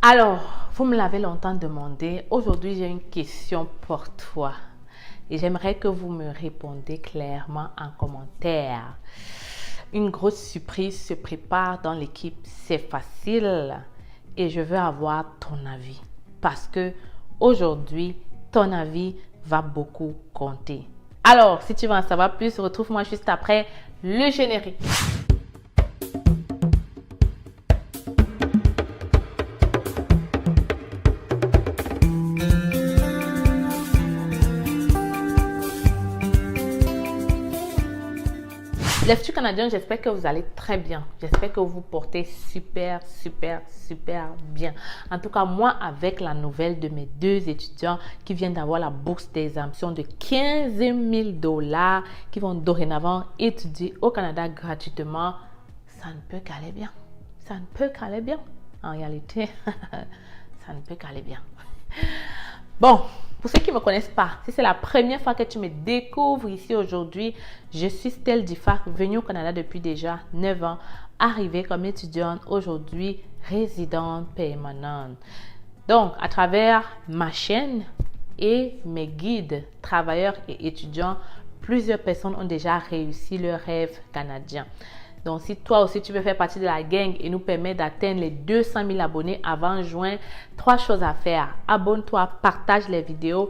Alors, vous me l'avez longtemps demandé. Aujourd'hui, j'ai une question pour toi. Et j'aimerais que vous me répondiez clairement en commentaire. Une grosse surprise se prépare dans l'équipe. C'est facile. Et je veux avoir ton avis. Parce que aujourd'hui, ton avis va beaucoup compter. Alors, si tu veux en savoir plus, retrouve-moi juste après le générique. L'Institut canadien, j'espère que vous allez très bien. J'espère que vous vous portez super bien. En tout cas, moi, avec la nouvelle de mes deux étudiants qui viennent d'avoir la bourse d'exemption de 15 000 $, qui vont dorénavant étudier au Canada gratuitement, ça ne peut qu'aller bien. Ça ne peut qu'aller bien. En réalité, ça ne peut qu'aller bien. Bon, pour ceux qui ne me connaissent pas, si c'est la première fois que tu me découvres ici aujourd'hui, je suis Stell Diffac, venue au Canada depuis déjà 9 ans, arrivée comme étudiante, aujourd'hui résidente permanente. Donc, à travers ma chaîne et mes guides, travailleurs et étudiants, plusieurs personnes ont déjà réussi leur rêve canadien. Donc, si toi aussi tu veux faire partie de la gang et nous permettre d'atteindre les 200 000 abonnés avant juin, 3 choses à faire. Abonne-toi, partage les vidéos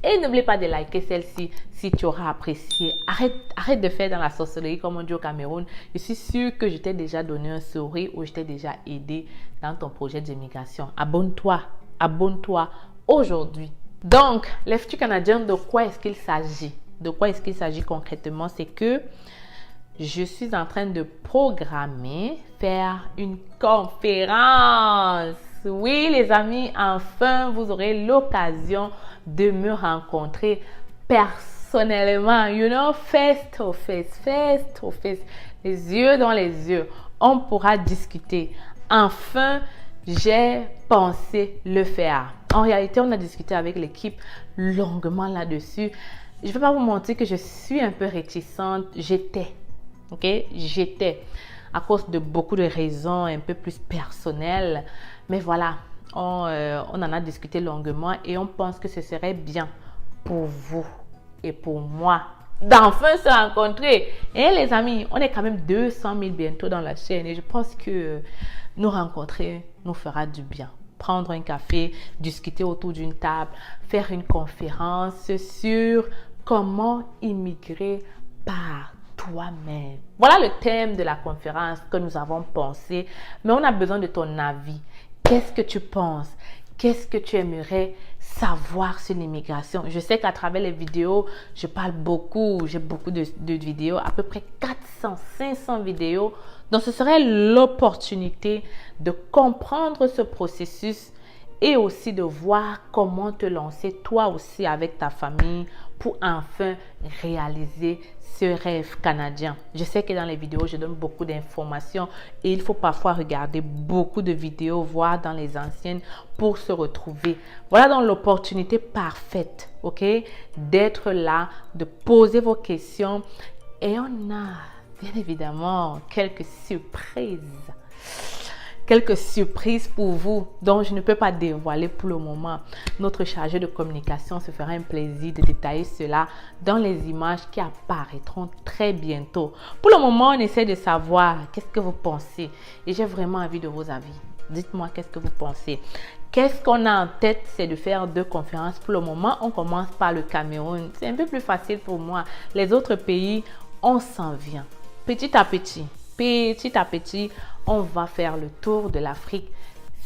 et n'oublie pas de liker celle-ci si tu auras apprécié. Arrête de faire dans la sorcellerie comme on dit au Cameroun. Je suis sûre que je t'ai déjà donné un sourire ou je t'ai déjà aidé dans ton projet d'immigration. Abonne-toi aujourd'hui. Donc, l'Institut canadien, de quoi est-ce qu'il s'agit? De quoi est-ce qu'il s'agit concrètement? C'est que je suis en train de programmer, faire une conférence. Oui, les amis, enfin, vous aurez l'occasion de me rencontrer personnellement. You know, face to face, les yeux dans les yeux. On pourra discuter. Enfin, j'ai pensé le faire. En réalité, on a discuté avec l'équipe longuement là-dessus. Je ne vais pas vous mentir que je suis un peu réticente. J'étais à cause de beaucoup de raisons un peu plus personnelles. Mais voilà, on en a discuté longuement et on pense que ce serait bien pour vous et pour moi d'enfin se rencontrer. Et les amis, on est quand même 200 000 bientôt dans la chaîne et je pense que nous rencontrer nous fera du bien. Prendre un café, discuter autour d'une table, faire une conférence sur comment immigrer par toi-même. Voilà le thème de la conférence que nous avons pensé, mais on a besoin de ton avis. Qu'est-ce que tu penses? Qu'est-ce que tu aimerais savoir sur l'immigration? Je sais qu'à travers les vidéos, je parle beaucoup, j'ai beaucoup de vidéos, à peu près 400, 500 vidéos. Donc, ce serait l'opportunité de comprendre ce processus et aussi de voir comment te lancer toi aussi avec ta famille pour enfin réaliser ce rêve canadien. Je sais que dans les vidéos, je donne beaucoup d'informations et il faut parfois regarder beaucoup de vidéos, voir dans les anciennes pour se retrouver. Voilà donc l'opportunité parfaite, ok, d'être là, de poser vos questions et on a bien évidemment quelques surprises. Quelques surprises pour vous dont je ne peux pas dévoiler pour le moment. Notre chargé de communication se fera un plaisir de détailler cela dans les images qui apparaîtront très bientôt. Pour le moment, on essaie de savoir qu'est-ce que vous pensez et j'ai vraiment envie de vos avis. Dites-moi qu'est-ce que vous pensez. Qu'est-ce qu'on a en tête, c'est de faire 2 conférences. Pour le moment, on commence par le Cameroun. C'est un peu plus facile pour moi. Les autres pays, on s'en vient. Petit à petit, on va faire le tour de l'Afrique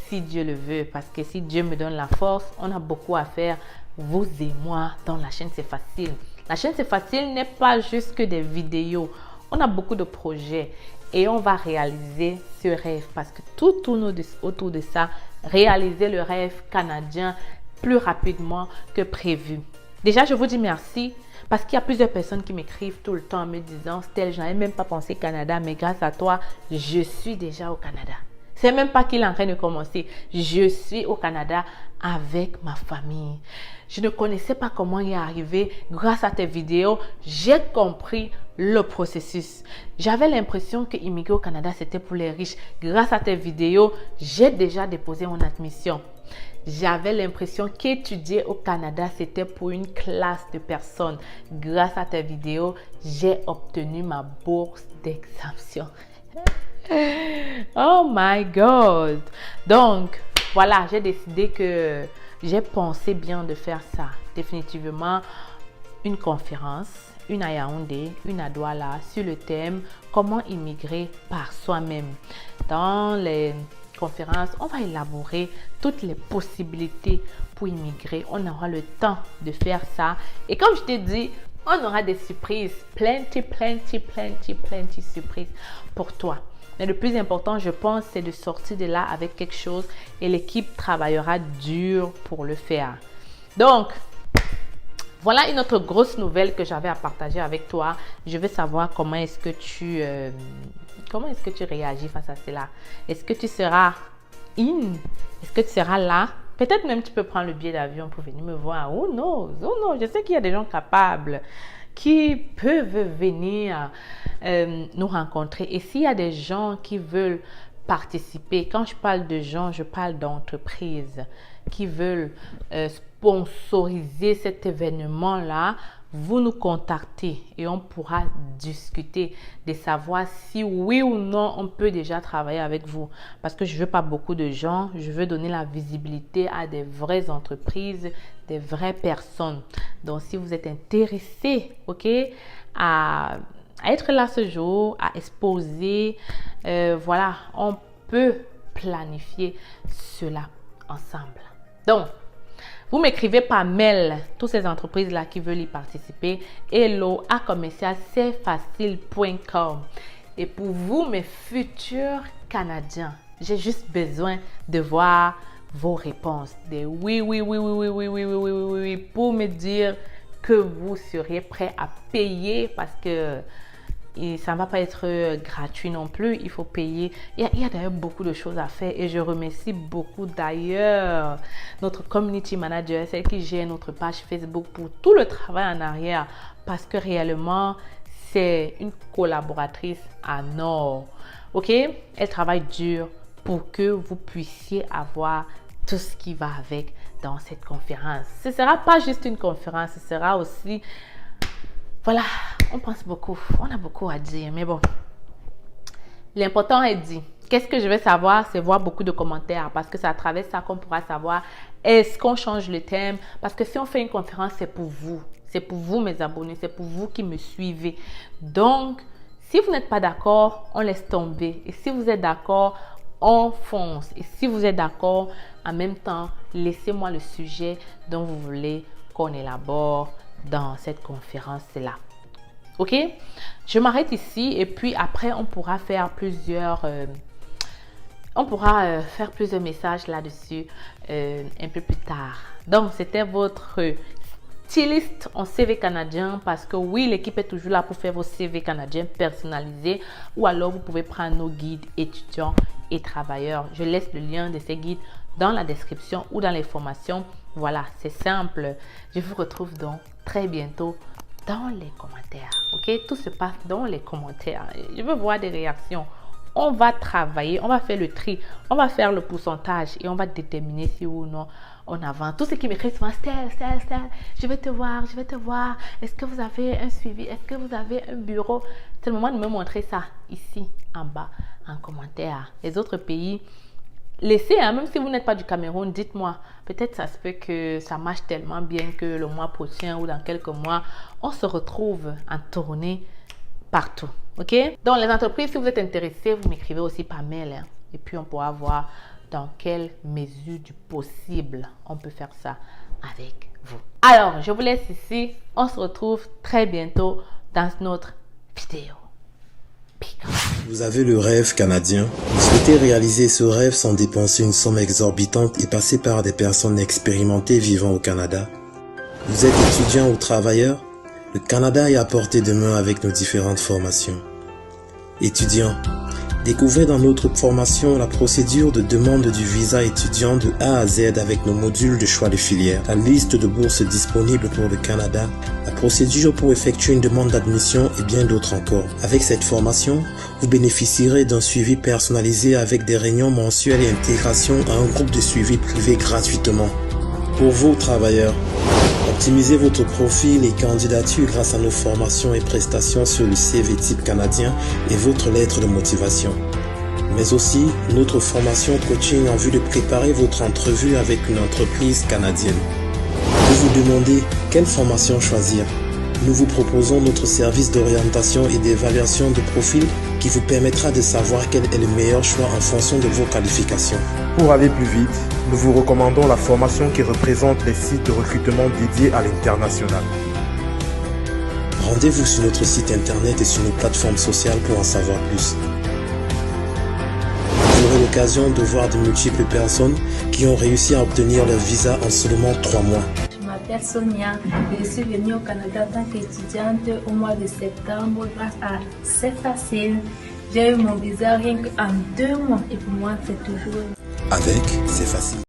si Dieu le veut. Parce que si Dieu me donne la force, on a beaucoup à faire, vous et moi, dans la chaîne C'est Facile. La chaîne C'est Facile n'est pas juste que des vidéos. On a beaucoup de projets et on va réaliser ce rêve parce que tout tourne autour de ça. Réaliser le rêve canadien plus rapidement que prévu. Déjà, je vous dis merci. Parce qu'il y a plusieurs personnes qui m'écrivent tout le temps en me disant « Stell, je n'avais même pas pensé Canada, mais grâce à toi, je suis déjà au Canada. » C'est même pas qu'il est en train de commencer. Je suis au Canada avec ma famille. Je ne connaissais pas comment y arriver. Grâce à tes vidéos, j'ai compris le processus. J'avais l'impression que immigrer au Canada, c'était pour les riches. Grâce à tes vidéos, j'ai déjà déposé mon admission. J'avais l'impression qu'étudier au Canada, c'était pour une classe de personnes. Grâce à tes vidéos, j'ai obtenu ma bourse d'exemption. Oh my God! Donc, voilà, j'ai décidé que j'ai pensé bien de faire ça. Définitivement, une conférence, une à Yaoundé, une à Douala, sur le thème « Comment immigrer par soi-même ». Dans les conférences, on va élaborer toutes les possibilités pour immigrer. On aura le temps de faire ça. Et comme je t'ai dit, on aura des surprises. Plenty surprises pour toi. Mais le plus important, je pense, c'est de sortir de là avec quelque chose et l'équipe travaillera dur pour le faire. Donc, voilà une autre grosse nouvelle que j'avais à partager avec toi. Je veux savoir comment est-ce que tu réagis face à cela. Est-ce que tu seras in? Est-ce que tu seras là? Peut-être même tu peux prendre le billet d'avion pour venir me voir. Oh non, je sais qu'il y a des gens capables qui peuvent venir nous rencontrer. Et s'il y a des gens qui veulent participer, quand je parle de gens, je parle d'entreprises qui veulent sponsoriser cet événement-là, vous nous contactez et on pourra discuter de savoir si oui ou non on peut déjà travailler avec vous. Parce que je ne veux pas beaucoup de gens, je veux donner la visibilité à des vraies entreprises, des vraies personnes. Donc, si vous êtes intéressé, ok, à être là ce jour, à exposer, voilà, on peut planifier cela ensemble. Donc, vous m'écrivez par mail, toutes ces entreprises-là qui veulent y participer, hello@cfacile.com. Et pour vous, mes futurs Canadiens, j'ai juste besoin de voir vos réponses. Des oui, pour me dire que vous seriez prêt à payer parce que ça ne va pas être gratuit non plus, il faut payer. Il y a d'ailleurs beaucoup de choses à faire et je remercie beaucoup d'ailleurs notre community manager, celle qui gère notre page Facebook pour tout le travail en arrière parce que réellement, c'est une collaboratrice à Nord. Ok? Elle travaille dur pour que vous puissiez avoir tout ce qui va avec dans cette conférence. Ce ne sera pas juste une conférence, ce sera aussi... Voilà, on pense beaucoup, on a beaucoup à dire, mais bon, l'important est dit. Qu'est-ce que je vais savoir? C'est voir beaucoup de commentaires parce que c'est à travers ça qu'on pourra savoir est-ce qu'on change le thème? Parce que si on fait une conférence, c'est pour vous mes abonnés, c'est pour vous qui me suivez. Donc, si vous n'êtes pas d'accord, on laisse tomber. Et si vous êtes d'accord, on fonce. Et si vous êtes d'accord, en même temps, laissez-moi le sujet dont vous voulez qu'on élabore dans cette conférence-là. Ok? Je m'arrête ici et puis après, on pourra faire plusieurs messages là-dessus un peu plus tard. Donc, c'était votre styliste en CV canadien parce que oui, l'équipe est toujours là pour faire vos CV canadiens personnalisés ou alors vous pouvez prendre nos guides étudiants et travailleurs. Je laisse le lien de ces guides dans la description ou dans les formations. Voilà, c'est simple. Je vous retrouve donc très bientôt dans les commentaires. Ok, tout se passe dans les commentaires. Je veux voir des réactions. On va travailler, on va faire le tri, on va faire le pourcentage et on va déterminer si oui ou non on avance. Tous ceux qui m'écrivent souvent, Stell, je vais te voir. Est-ce que vous avez un suivi? Est-ce que vous avez un bureau? C'est le moment de me montrer ça ici en bas en commentaire. Les autres pays, laissez, même si vous n'êtes pas du Cameroun, dites-moi. Peut-être ça se peut que ça marche tellement bien que le mois prochain ou dans quelques mois, on se retrouve en tournée partout. Ok? Donc, les entreprises, si vous êtes intéressés, vous m'écrivez aussi par mail. Et puis, on pourra voir dans quelle mesure du possible on peut faire ça avec vous. Alors, je vous laisse ici. On se retrouve très bientôt dans notre vidéo. Vous avez le rêve canadien. Vous souhaitez réaliser ce rêve sans dépenser une somme exorbitante et passer par des personnes expérimentées vivant au Canada. Vous êtes étudiant ou travailleur? Le Canada est à portée de main avec nos différentes formations. Étudiants, Découvrez dans notre formation la procédure de demande du visa étudiant de A à Z avec nos modules de choix de filière, la liste de bourses disponibles pour le Canada, la procédure pour effectuer une demande d'admission et bien d'autres encore. Avec cette formation, vous bénéficierez d'un suivi personnalisé avec des réunions mensuelles et intégration à un groupe de suivi privé gratuitement. Pour vous, travailleurs, optimisez votre profil et candidature grâce à nos formations et prestations sur le CV type canadien et votre lettre de motivation. Mais aussi notre formation coaching en vue de préparer votre entrevue avec une entreprise canadienne. Vous vous demandez quelle formation choisir? Nous vous proposons notre service d'orientation et d'évaluation de profil qui vous permettra de savoir quel est le meilleur choix en fonction de vos qualifications. Pour aller plus vite, nous vous recommandons la formation qui représente les sites de recrutement dédiés à l'international. Rendez-vous sur notre site internet et sur nos plateformes sociales pour en savoir plus. Vous aurez l'occasion de voir de multiples personnes qui ont réussi à obtenir leur visa en seulement 3 mois. Je m'appelle Sonia et je suis venue au Canada en tant qu'étudiante au mois de septembre grâce à C'est Facile. J'ai eu mon visa rien qu'en 2 mois et pour moi c'est toujours... Avec C'est Facile.